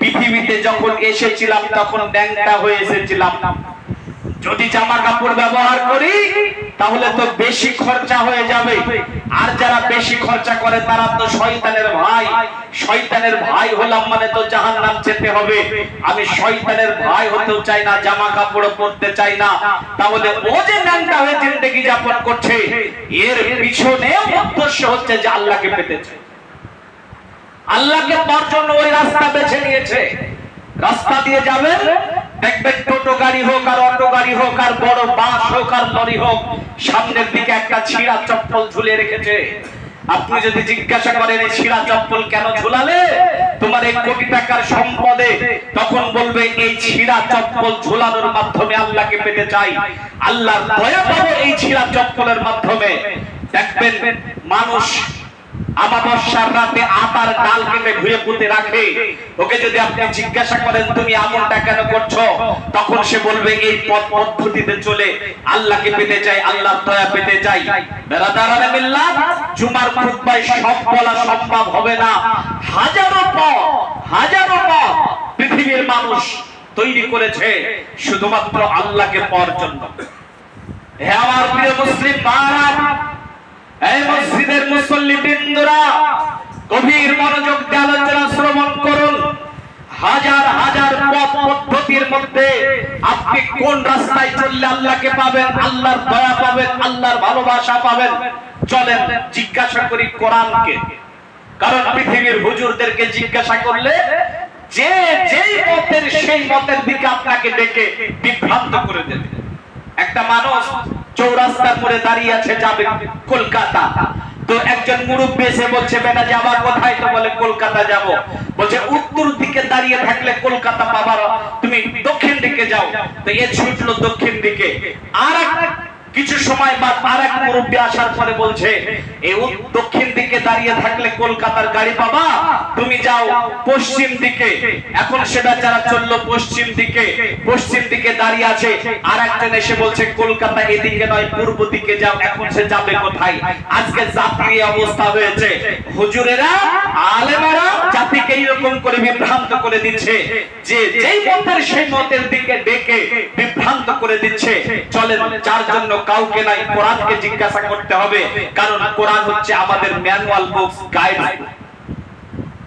পৃথিবীতে যখন এসেছিলাম তখন ন্যাংটা হয়ে এসেছিলাম, যদি জামা কাপড় ব্যবহার করি তাহলে তো বেশি খরচা হয়ে যাবে, আর যারা বেশি খরচা করে তারা তো শয়তানের ভাই, শয়তানের ভাই হলাম মানে তো জাহান্নাম যেতে হবে, আমি শয়তানের ভাই হতেও চাই না, জামা কাপড় পরতে চাই না। তাহলে ও যে ন্যাংটা হয়ে জিন্দেগি যাপন করছে, এর পিছনে উদ্দেশ্য হচ্ছে যে আল্লাহকে পেতে চায়, আল্লাহকে পাওয়ার জন্য ওই রাস্তা বেছে নিয়েছে। রাস্তা দিয়ে যাবেন, দেখবেন টোটো গাড়ি হোক আর অটো গাড়ি হোক আর বড় বাস হোক আর লরি হোক, সামনের দিকে একটা ছিঁড়া চপ্পল ঝুলে রেখেছে, আপনি যদি জিজ্ঞাসা করেন এই ছিঁড়া চপ্পল কেন ঝুলালে তোমার এই কোটি টাকার সম্পদে, তখন বলবে এই ছিঁড়া চপ্পল ঝুলানোর মাধ্যমে আল্লাহকে পেতে চাই, আল্লাহর দয়া পাবো এই ছিঁড়া চপ্পলের মাধ্যমে। দেখবেন মানুষ আমাবস্যার রাতে আটার ডাল কেটে ধুয়ে পুঁতে রাখে, ওকে যদি আপনি জিজ্ঞাসা করেন তুমি আমলটা কেন করছো, তখন সে বলবে এই পদ্ধতিতে চলে আল্লাহকে পেতে চাই, আল্লাহর দয়া পেতে চাই। বেরাদারানে মিল্লাত, জুমার খুতবায় সব বলা সম্ভব হবে না। হাজারো পথ পৃথিবীর মানুষ তৈরি করেছে শুধুমাত্র আল্লাহকে পাওয়ার জন্য। হে আমার প্রিয় মুসলিম ভাইরা, এই মসজিদের মুসল্লিবৃন্দরা গভীর মনোযোগ দিয়ে আলোচনা শ্রবণ করুন। হাজার হাজার পথ পদ্ধতির মধ্যে আপনি কোন রাস্তায় চললে আল্লাহকে পাবেন, আল্লাহর দয়া পাবেন, আল্লাহর ভালোবাসা পাবেন, চলেন জিজ্ঞাসা করি কোরআনকে। কারণ পৃথিবীর হুজুরদেরকে জিজ্ঞাসা করলে যে যেই মতের সেই মতের দিকে আপনাকে ডেকে বিভ্রান্ত করে দেবে। একটা মানুষ চৌরাস্তার মোড়ে দাঁড়িয়ে আছে, যাবে কলকাতা, তো একজন মুরব্বি এসে বলছে বেটা যাবা কোথায়, তো বলে কলকাতা যাব। বলছে উত্তর দিকে দাঁড়িয়ে থাকলে কলকাতা পাবার, তুমি দক্ষিণ দিকে যাও। তো এ ছুটলো দক্ষিণ দিকে। আর কিছু সময় বাদ আরেক মুরব্বি আসার পরে বলছে এই দক্ষিণ দিকে দাঁড়িয়ে থাকলে কলকাতার গাড়ি পাবা, তুমি যাও পশ্চিম দিকে। এখন সেটা যারা চললো পশ্চিম দিকে দাঁড়িয়ে আছে, আর একজন এসে বলছে কলকাতা এদিকে নয় পূর্ব দিকে যাও। এখন সে যাবে কোথায়? আজকে জাতি অবস্থা হয়েছে, হুজুরেরা আলেমেরা জাতিকে এইরকম করে বিভ্রান্ত করে দিচ্ছে যে যেই মতের সেই মতের দিকে ডেকে বিভ্রান্ত করে দিচ্ছে। চলেন যার জন্য কাউকে নাই, কোরআনকে জিজ্ঞাসা করতে হবে। কারণ কোরআন হচ্ছে আমাদের ম্যানুয়াল বুকস, গাইড।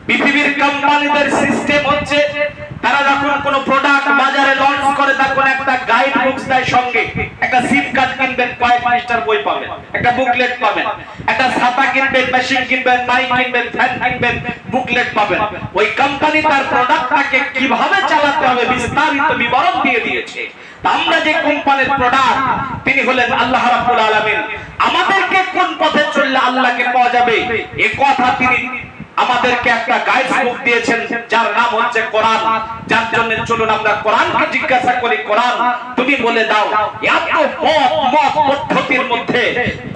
পৃথিবীর কোম্পানিদের সিস্টেম হচ্ছে তারা যখন কোন প্রোডাক্ট বাজারে লঞ্চ করে তখন একটা গাইড বুকস দেয় সঙ্গে। একটা সিম কার্ড কিনবেন, কয়েক পৃষ্ঠার বই পাবেন, একটা বুকলেট পাবেন, একটা ছাতা কিনবেন, মেশিন কিনবেন, মাইক কিনবেন, ফ্যান কিনবেন, বুকলেট পাবেন। ওই কোম্পানি তার প্রোডাক্টটাকে কিভাবে চালাতে হবে বিস্তারিত বিবরণ দিয়ে দিয়েছে। আমরা যে কোম্পানির প্রোডাক্ট, তিনি হলেন আল্লাহ রাব্বুল আলামিন। আমাদেরকে কোন পথে চললে আল্লাহকে পাওয়া যাবে এই কথা তিনি আমাদেরকে একটা গাইডস বুক দিয়েছেন, যার নাম হচ্ছে কোরআন। যার জন্য চলুন আমরা কোরআনকে জিজ্ঞাসা করি, কোরআন তুমি বলে দাও এত মত পদ্ধতির মধ্যে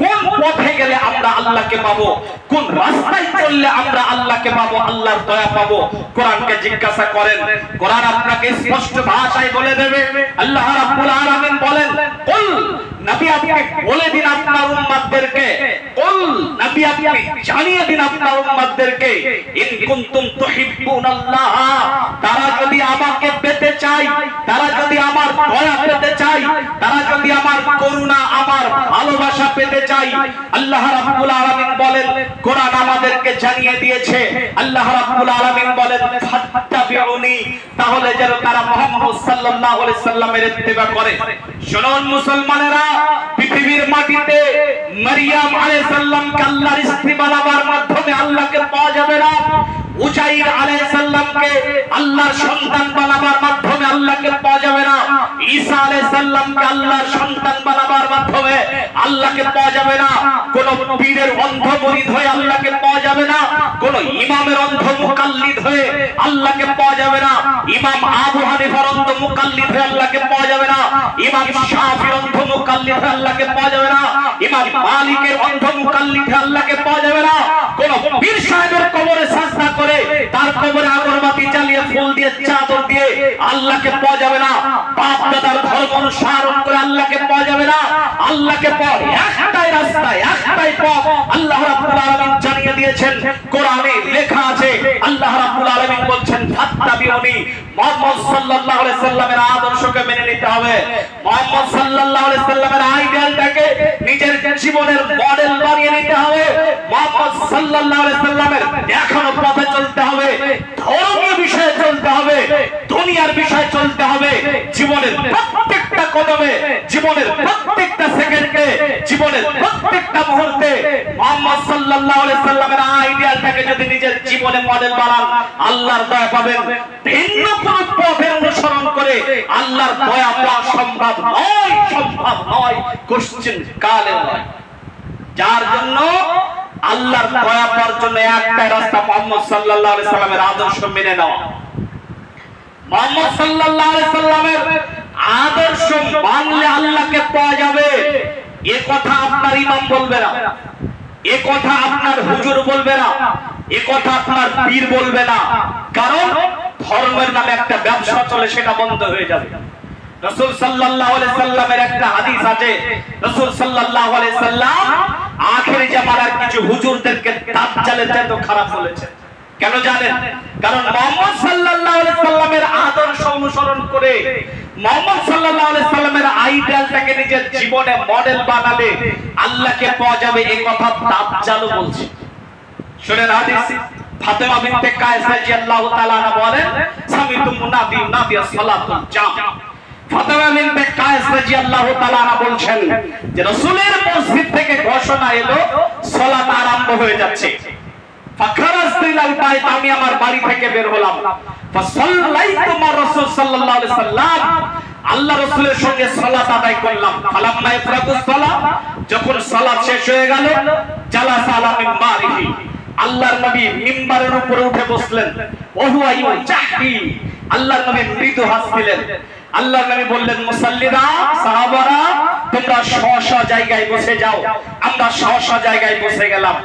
কোন পথে গেলে আমরা আল্লাহকে পাবো, কোন রাস্তায় চললে আমরা আল্লাহকে পাবো, আল্লাহর দয়া পাবো। কোরআনকে জিজ্ঞাসা করেন, কোরআন আপনাকে স্পষ্ট ভাষায় বলে দেবে। আল্লাহ রাব্বুল আলামিন বলেন, কুল নবী আপনি বলে দিন আপনার উম্মতদেরকে, কুল নবী আপনি জানিয়ে দিন আপনার উম্মতদেরকে, ইন কুনতুম তুহিব্বুনাল্লাহ, তারা যদি আমাকে পেতে চায়, তারা যদি আমার দয়া পেতে চায়, তারা যদি আমার করুণা, আমার ভালোবাসা পেতে চায়, আল্লাহ রাব্বুল আলামিন বলেন, কোরআন আমাদেরকে জানিয়ে দিয়েছে। আল্লাহ রাব্বুল আলামিন বলেন ফাত্তাবিউনি, তাহলে যেন তারা মুহাম্মদ সাল্লাল্লাহু আলাইহি সাল্লামের ইত্তেবা করে। শুনুন মুসলমানেরা, পৃথিবীর মাটিতে মারিয়াম আলাইহিস সালামকে আল্লাহর স্ত্রী বানাবার মাধ্যমে আল্লাহকে পাওয়া যাবে না। উজাইর আলাইহিস সালামকে আল্লাহর সন্তান বানাবার মাধ্যমে আল্লাহকে পাওয়া যাবে না। ঈসা আলাইহিস সালামকে আল্লাহর সন্তান বানাবার মাধ্যমে আল্লাহকে পাওয়া যাবে না। কোন পীরের অন্ধ মুরিদ হয়ে আল্লাহকে পাওয়া যাবে না। কোন ইমামের অন্ধ মুকাল্লিদ হয়ে আল্লাহকে পাওয়া যাবে না। ইমাম আবু হানিফার অন্ধ মুকাল্লিদ হয়ে আল্লাহকে পাওয়া যাবে না। ইমাম শাফির অন্ধ মুকাল্লিদ হয়ে আল্লাহকে পাওয়া যাবে না। ইমাম মালিকের অন্ধ মুকাল্লিদ হয়ে আল্লাহকে পাওয়া যাবে না। কোন পীর সাহেবের কবরে সাজদা করে তার কবরে আগরবাতি জ্বালিয়ে ফুল দিয়ে চাদর দিয়ে আল্লাহকে পাওয়া যাবে না। বাপ দাদার ধর্ম অনুসরণ করে আল্লাহকে পাওয়া যাবে না। আল্লাহকে পাওয়ার একটাই রাস্তা, একটাই পথ আল্লাহ রাব্বুল আলামিন জানিয়ে দিয়েছেন, কোরআনে লেখা আছে। আল্লাহ রাব্বুল আলামিন বলছেন ফাত্তাবিউনি, মুহাম্মদ সাল্লাল্লাহু আলাইহি সাল্লামের আদর্শকে মেনে নিতে হবে। মুহাম্মদ সাল্লাল্লাহু আলাইহি সাল্লামের আইডিয়ালটাকে নিজের জীবনের মডেল বানিয়ে নিতে হবে। মুহাম্মদ সাল্লাল্লাহু আলাইহি সাল্লামের দেখানো পথে চলতে হবে। ধর্মীয় বিষয়ে চলতে হবে, দুনিয়ার বিষয়ে চলতে হবে। জীবনের প্রত্যেকটা কদমে, জীবনের প্রত্যেকটা সেকেন্ডে, জীবনের প্রত্যেকটা মুহূর্তে মুহাম্মদ সাল্লাল্লাহু আলাইহি সাল্লামের আইডিয়ালটাকে যদি নিজের জীবনে মডেল বানান, আল্লাহর দয়া পাবেন। ভিন্ন কোন পথের অনুসরণ করে আল্লাহর দয়া পাওয়া সম্ভব নয়, সম্ভব নয়, কোশ্চেন কালে নয়। যার জন্য আল্লাহর দয়া পাওয়ার জন্য একটাই রাস্তা, মুহাম্মদ সাল্লাল্লাহু আলাইহি সাল্লামের আদর্শ মেনে নেওয়া। মুহাম্মদ সাল্লাল্লাহু আলাইহি সাল্লামের আদর্শ মানলে আল্লাহকে পাওয়া যাবে, এ কথা আপনার ইমাম বলবে না, এ কথা আপনার হুজুর বলবে না, এ কথা আপনার পীর বলবে না। কারণ ধর্মের নামে একটা ব্যবসা চলে, সেটা বন্ধ হয়ে যাবে। রাসূল সাল্লাল্লাহু আলাইহি সাল্লামের একটা হাদিস আছে, রাসূল সাল্লাল্লাহু আলাইহি সাল্লাম আখেরি জামানার কিছু হুজুরদেরকে দাজ্জালের চাইতে খারাপ বলেছেন। কেন জানেন? কারণ মুহাম্মদ সাল্লাল্লাহু আলাইহি সাল্লামের আদর্শ অনুসরণ করে, মুহাম্মদ সাল্লাল্লাহু আলাইহি সাল্লামের আইডিয়ালটাকে নিজের জীবনে মডেল বানালে আল্লাহকে পাওয়া যাবে, এই কথা দাজ্জালও বলছে। শুনেন হাদিস, ফাতেমা বিনতে কায়েস রাদিয়াল্লাহু তাআলা আনহা বলেন, সামিতু মুনাদি ইউনাদি সালাতুল জাম। ফাতেমা বিনতে কায়েস রাদিয়াল্লাহু তাআলা আনহা বলছেন যে রাসূলের মসজিদ থেকে ঘোষণা এলো সালাত আরম্ভ হয়ে যাচ্ছে। ফাখারাজতু ইলাল বাইত, আমি আমার বাড়ি থেকে বের হলাম। ফাসাল্লাইতু মা রাসূল সাল্লাল্লাহু আলাইহি সাল্লাম, আল্লাহ রাসূলের সঙ্গে সালাত আদায় করলাম। ফালাম্মা ইফরাতুস সালাত, যখন সালাত শেষ হয়ে গেল, জালাসা আলা মিম্বারিহি, আল্লাহর নবী মিম্বারের উপরে উঠে বসলেন। ওহুয়া ইউজাহি, আল্লাহর নবী মৃদু হাসছিলেন। আল্লাহর নবী বললেন, মুসাল্লিরা, সাহাবারা, তোমরা স্ব জায়গায় বসে যাও। আমরা স্ব জায়গায় বসে গেলাম।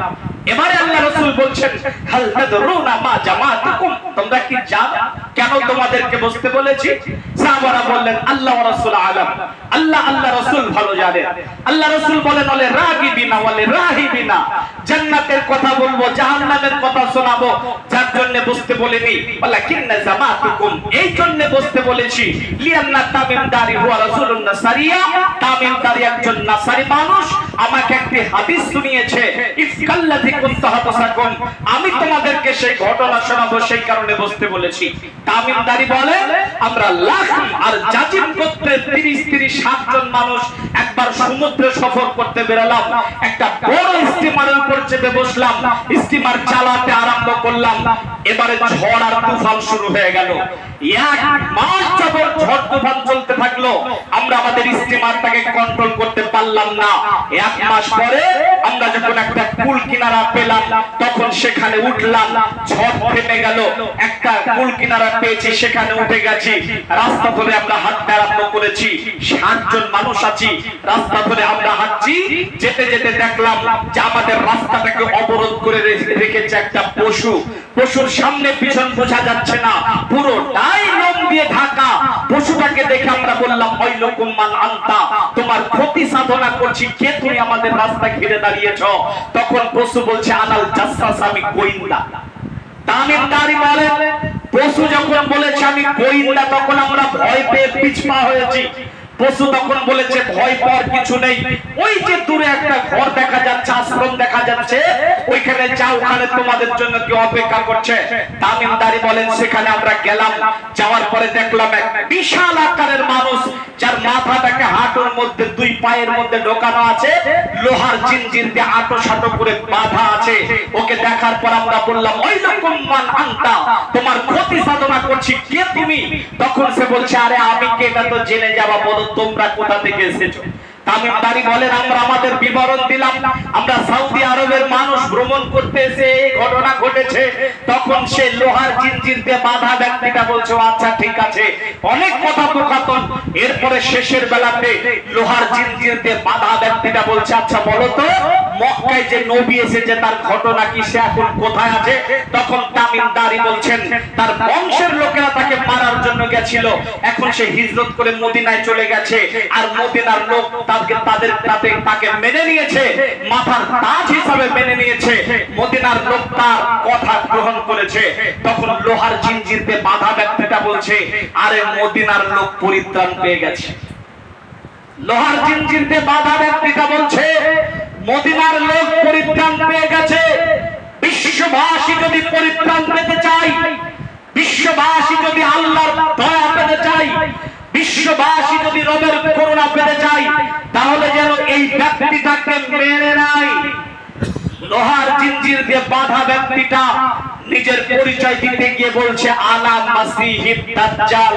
এবারে আল্লাহ রাসূল বলছেন, হাল তাদরুনা মা জামাতুকুম, তোমরা কি জানো কেন তোমাদেরকে বসতে বলেছি? সাহাবারা বললেন, আল্লাহ ওয়া রাসূল আলাম, আল্লাহ রাসূল ভালো জানেন। আল্লাহ রাসূল বলেন, ওয়ালে রাগিবিনা ওয়ালে রাহিবিনা, জান্নাতের কথা বলবো, জাহান্নামের কথা শোনাবো, যার জন্য বসতে বলিনি। ওয়ালাকিন্না জামাতুকুম, এই জন্য বসতে বলেছি, লিআন্না তামিমদারি হুয়া রাসূলুন নাসারিয়া, তামিমদারি একজন নাসারি মানুষ আমাকে একটি হাদিস শুনিয়েছে, ইফকাল্লাযী কুনতাহাতাসাকুম, আমি তোমাদেরকে সেই ঘটনা শোনাবো, সেই কারণে বসতে বলেছি। তামিমদারি বলে, আমরা লাখ আর জাজিম করতে 30-60 জন মানুষ একবার সমুদ্রে সফর করতে বেরোলাম। একটা বড় স্টিমারের উপর চেপে বসলাম, স্টিমার চালাতে আরম্ভ করলাম। এবারে ঝড় আর তুফান শুরু হয়ে গেল। এক মাস যাবত ঝড় তুফান চলতে থাকলো, আমরা আমাদের স্টিমারটাকে কন্ট্রোল করতে পারলাম না। এক মাস পরে আমরা যখন একটা কুল কিনারা পেলাম, তখন সেখানে উঠলাম। ঝড় থেমে গেল, একটা কুল কিনারা পেয়েছি, সেখানে উঠে গেছি। রাস্তা ধরে আমরা হাঁটতে আরম্ভ করেছি। 60 জন মানুষ আছি, রাস্তা ধরে আমরা হাঁটছি। যেতে যেতে দেখলাম যে আমাদের রাস্তাটাকে অবরোধ করে রেখেছে একটা পশু। পশুর সামনে পিছন বোঝা যাচ্ছে না, পুরোটাই লোম দিয়ে ঢাকা। পশুটাকে দেখে আমরা বললাম, ওয়াইলুকুম মান আনতা, তোমার ক্ষতি সাধনা করছি, কে তুমি আমাদের রাস্তা ঘিরে দাঁড়িয়েছো? তখন পশু বলছে, আনাল জাসসাস, আমি গোয়েন্দা। তামিমদারি বলে, পশু যখন বলেছে আমি গোয়েন্দা, তখন আমরা ভয় পেয়ে পিছপা হয়েছি। পশু তখন বলেছে, ভয় পাওয়ার কিছু নেই, ওই যে দূরে একটা ঘর দেখা যাচ্ছে, আশ্রম দেখা যাচ্ছে, ওইখানে যাও, ওখানে তোমাদের জন্য কি অপেক্ষা করছে। তামিমদারি বলেন, সেখানে আমরা গেলাম। যাওয়ার পরে দেখলাম এক বিশাল আকারের মানুষ, যার মাথাটাকে হাঁটুর মধ্যে, 2 পায়ের মধ্যে ঢোকানো আছে, লোহার জিনজির দিয়ে আটো সাটো করে বাঁধা আছে। ওকে দেখার পর আমরা বললাম, ওয়াইলুকুম মান আনতা, তোমার ক্ষতি সাধনা করছি, কে তুমি? তখন সে বলছে, আরে আমি কে এটা তো জেনে যাবা, বলো তোমরা কোথা থেকে এসেছো? তামিমদারি বলেন, আমরা আমাদের বিবরণ দিলাম। আমরা সৌদি আরবের মানুষ, ভ্রমণ করতে এসে এই ঘটনা ঘটেছে। তখন সে লোহার জিনজির দিয়ে বাঁধা ব্যক্তিটা বলছে, আচ্ছা ঠিক আছে, অনেক কথোপকথন। এরপরে শেষের বেলাতে লোহার জিনজির দিয়ে বাঁধা ব্যক্তিটা বলছে, আচ্ছা বলো তো, মক্কায় যে নবী এসেছে তার ঘটনা কি, সে এখন কোথায় আছে? তখন তামিমদারি বলছেন, তার বংশের লোকেরা তাকে মারার জন্য গেছিল, এখন সে হিজরত করে মদিনায় চলে গেছে। আর মদিনার লোক তাকে মেনে নিয়েছে, মাথার তাজ হিসাবে মেনে নিয়েছে। মদিনার লোক তার কথা গ্রহণ করেছে। তখন লোহার জিনজিরতে বাঁধা ব্যক্তিটা বলছে, আরে মদিনার লোক পরিত্রাণ পেয়ে গেছে। লোহার জিনজিরতে বাঁধা ব্যক্তিটা বলছে, মদিনার লোক পরিত্রাণ পেয়ে গেছে। বিশ্ববাসী যদি পরিত্রাণ পেতে চাই, বিশ্ববাসী যদি আল্লাহর দয়া পেতে চাই, বিশ্ববাসী যদি রবের করুণা পেতে চাই, তাহলে যেন এই ব্যক্তিটাকে মেনে নাই। লোহার জিনজির দিয়ে বাঁধা ব্যক্তিটা নিজের পরিচয় দিতে গিয়ে বলছে, আনা মাসিহিদ দাজ্জাল,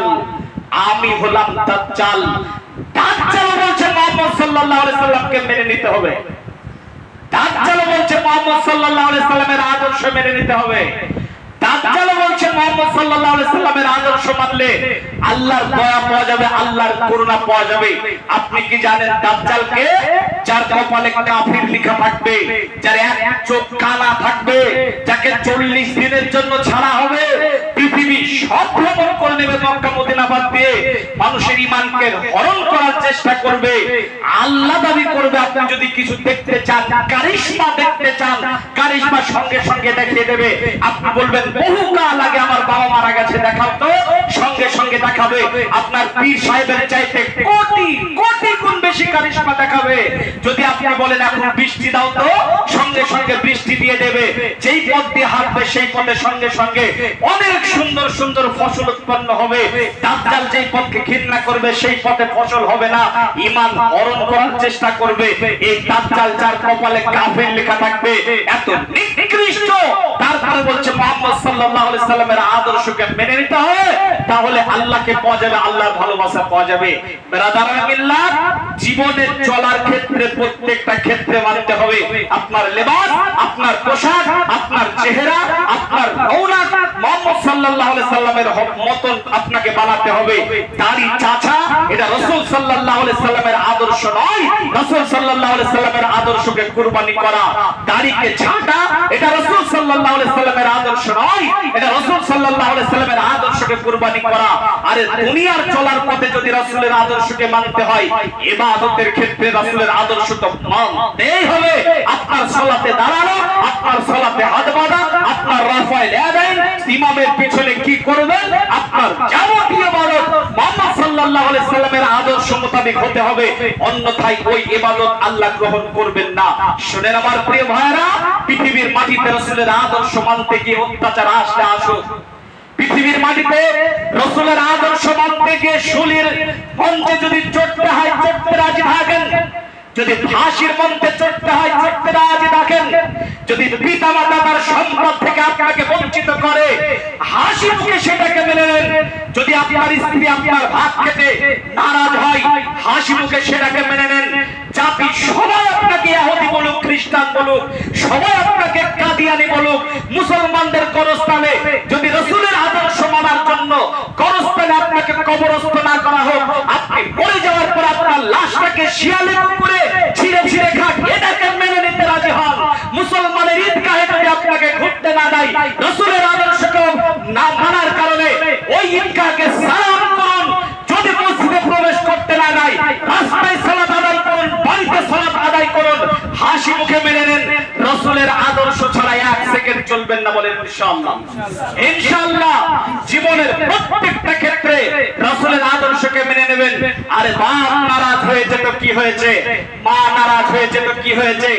আমি হলাম দাজ্জাল। দাজ্জাল বলছে মুহাম্মদ সাল্লাল্লাহু আলাইহি সাল্লামকে মেনে নিতে হবে। দাজ্জাল বলছে মুহাম্মদ সাল্লাল্লাহু আলাইহি সাল্লামের আদর্শ মেনে নিতে হবে। দাজ্জাল বলছে মুহাম্মদ সাল্লাল্লাহু আলাইহি সাল্লামের আদর্শ মানলে আল্লাহর দয়া পাওয়া যাবে, আল্লাহর করুণা পাওয়া যাবে। আপনি কি জানেন দাজ্জালকে যার কপালে কাফির লেখা থাকবে, যার এক চোখ কানা থাকবে, যাকে 40 দিনের জন্য ছাড়া হবে, পৃথিবী সব ভ্রমণ করে নেবে মক্কা মদিনা বাদ দিয়ে, মানুষের ঈমানকে হরণ করার চেষ্টা করবে, আল্লাহ দাবি করবে আপনি যদি কিছু দেখতে চান, কারিশমা দেখতে চান, কারিশমা সঙ্গে সঙ্গে দেখিয়ে দেবে। আপনি বলবেন বহুকাল আগে আমার বাবা মারা গেছে, দেখাও তো, সঙ্গে সঙ্গে দেখাবে। আপনার পীর সাহেবের চাইতে কোটি কোটি গুণ বেশি কারিশমা দেখাবে। যদি আপনি বলেন এখন বৃষ্টি দাও তো, সঙ্গে সঙ্গে বৃষ্টি দিয়ে দেবে। যেই পথ দিয়ে হাঁটবে সেই পথে সঙ্গে সঙ্গে অনেক সুন্দর সুন্দর ফসল উৎপন্ন হবে। দাজ্জাল যেই পথকে ঘৃণা করবে সেই পথে ফসল হবে না, ঈমান হরণ করার চেষ্টা করবে। এই দাজ্জাল যার কপালে কাফের লেখা থাকবে, এত নিকৃষ্ট, তারপরে বলছে মুহাম্মদ সাল্লাল্লাহু আলাইহি সাল্লামের আদর্শকে মেনে নিতে হবে, তাহলে আল্লাহকে পাওয়া যাবে, আল্লাহর ভালোবাসা পাওয়া যাবে। ব্রাদারান মিল্লাত, জীবনে চলার ক্ষেত্রে প্রত্যেকটা ক্ষেত্রে মানতে হবে আপনার লেবাস, আপনার পোশাক, আপনার চেহারা, আপনার রৌনক মুহাম্মদ সাল্লাল্লাহু আলাইহি সাল্লামের মতন আপনাকে বানাতে হবে। দাড়ি চাচা এটা রাসূল সাল্লাল্লাহু আলাইহি সাল্লামের আদর্শ নয়। রাসূল সাল্লাল্লাহু আলাইহি সাল্লামের আদর্শকে কুরবানি করা, দাড়িকে ছাঁটা এটা রাসূল সাল্লাল্লাহু আলাইহি সাল্লামের আদর্শ নয়, এটা রাসূল সাল্লাল্লাহু আলাইহি সাল্লামের আদর্শকে কুরবানি করা। আরে দুনিয়ার চলার পথে যদি রাসূলের আদর্শকে মানতে হয়, ইবাদতের ক্ষেত্রে রাসূলের আদর্শ তো মানতেই হবে। আপনার সালাতে দাঁড়ানো, আপনার সালাতে হাত বাঁধা, আপনার রাফায়ে ইয়াদাইন, ইমামের পিছনে কি করবেন, আপনার যাবতীয় ইবাদত মুহাম্মদ সাল্লাল্লাহু আলাইহি সাল্লামের আদর্শ মোতাবেক হতে হবে, অন্যথায় ওই ইবাদত আল্লাহ গ্রহণ করবেন না। শুনেন আমার প্রিয় ভাইরা, পৃথিবীর মাটিতে রাসূলের আদর্শ মানতে গিয়ে অত্যাচার আসলে আসুক। পৃথিবীর মাটিতে রাসূলের আদর্শ মানতে গিয়ে শুলির মঞ্চে যদি চড়তে হয় চড়তে রাজি থাকেন, যদি ফাঁসির মঞ্চে চড়তে হয় চড়তে রাজি থাকেন, যদি পিতা মাতা তার সম্পদ থেকে আপনাকে বঞ্চিত করে হাসি মুখে সেটাকে মেনে নেন, যদি আপনার স্ত্রী আপনার ভাত খেতে নারাজ হয় হাসি মুখে সেটাকে মেনে নেন, জাতি সবাই আপনাকে ইহুদি বলুক, খ্রিস্টান বলুক, সবাই আপনাকে কাদিয়ানি বলুক, মুসলমানদের কবরস্থানে যদি রাসূলের আদর্শ মানার জন্য কবরস্থানে আপনাকে কবরস্থ না করা হোক, আপনি মরে যাওয়ার পর আপনার লাশটাকে শিয়ালে কুকুরে ছিঁড়ে ছিঁড়ে খাক, এটাকে মেনে নিতে রাজি হন। মুসলমানের ঈদগাহে যদি আপনাকে ঘুরতে না দেয়, রাসূলের আদর্শকে না মানার কারণে ওই ঈদগাহকে সালাম করুন। যদি মসজিদে প্রবেশ করতে না দেয়, রাস্তায় সালাত আদায় করুন, বাড়িতে সালাত আদায় করুন, হাসি মুখে মেনে নেন। রাসূলের আদর্শ ছাড়া এক সেকেন্ড চলবেন না, বলেন ইনশাআল্লাহ। ইনশাআল্লাহ জীবনের প্রত্যেকটা ক্ষেত্রে রাসূলের আদর্শকে মেনে নেবেন। আরে বাপ নারাজ হয়েছে তো কি হয়েছে, মা নারাজ হয়েছে তো কি হয়েছে,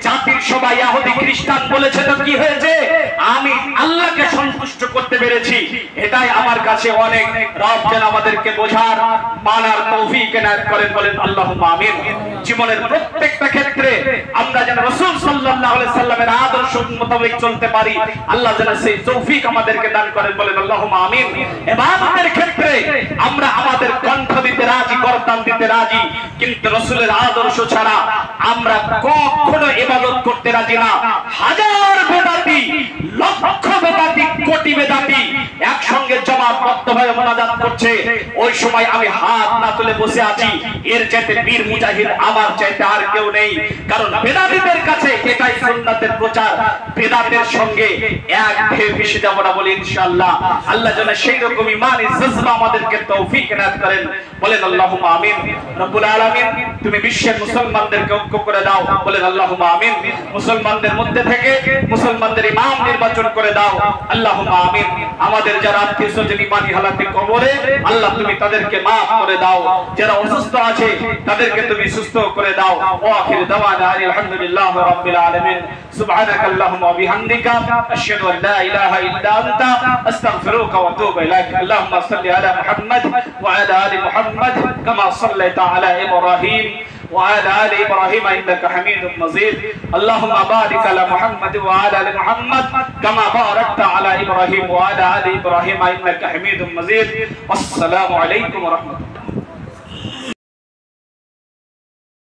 জাতির সবাই ইহুদি খ্রিস্টান বলেছে তো কি হয়েছে, আমি আল্লাহকে সন্তুষ্ট করতে পেরেছি, এটাই আমার কাছে অনেক। রব যেন আমাদেরকে বোঝার মানার তৌফিক এনায়েত করেন, বলেন আল্লাহুম্মা আমিন। জীবনের প্রত্যেকটা ক্ষেত্রে আমরা যেন রাসূল সাল্লাল্লাহু আলাইহি সাল্লামের আদর্শ মোতাবেক চলতে পারি, আল্লাহ যেন সেই তৌফিক আমাদেরকে দান করেন, বলেন আল্লাহুম্মা আমিন। ইবাদতের ক্ষেত্রে আমরা আমাদের কণ্ঠ দিতে রাজি, গর্দান দিতে রাজি, কিন্তু রাসূলের আদর্শ ছাড়া আমরা কখনো ইবাদত করতে রাজি না। হাজার বেদাতি, লক্ষ বেদাতি, কোটি বেদাতি একসঙ্গে জমাবদ্ধভাবে মুনাজাত করছে, ওই সময় আমি হাত না তুলে বসে আছি, এর চাইতে বীর মুজাহিদ আমার চাইতে আর কেউ নেই। কারণ বেদাতিদের কাছে এটাই সুন্নাতের প্রচার, বেদাতের সঙ্গে এক ঢেউ মিশে যাব না, বলি ইনশাআল্লাহ। আল্লাহ যেন সেই রকম ঈমানি জজবা আমাদেরকে তৌফিক এনায়েত করেন, বলেন আল্লাহুম্মা আমিন। রব্বুল আলামিন তুমি বিশ্বের মুসলমানদেরকে ঐক্য করে দাও, বলেন আল্লাহুম্মা আমিন। মুসলমানদের মধ্যে থেকে মুসলমানদের ইমাম নির্বাচন করে দাও, আল্লাহুম্মা আমিন। আমাদের যারা আত্মীয় স্বজন ঈমানি হালাতে কবরে, আল্লাহ তুমি তাদেরকে মাফ করে দাও, যারা অসুস্থ আছে তাদেরকে তুমি সুস্থ করে দাও। ওয়া আখির দাওয়ানা আলহামদুলিল্লাহি রাব্বিল আলামিন। সুবহানাকা আল্লাহুম্মা ওয়া বিহামদিকা আশহাদু আল লা ইলাহা ইল্লা আনতা আস্তাগফিরুকা ওয়া আতুবু ইলাইক। আল্লাহুম্মা সাল্লি আলা মুহাম্মাদ ওয়া আলা আলি মুহাম্মাদ কামা সাল্লাইতা আলা ইব্রাহিম وعلى آل إبراهيم إنك حميد مجيد. اللهم بارك على محمد وعلى آل محمد كما باركت على إبراهيم وعلى آل إبراهيم إنك حميد مجيد. والسلام عليكم ورحمة الله.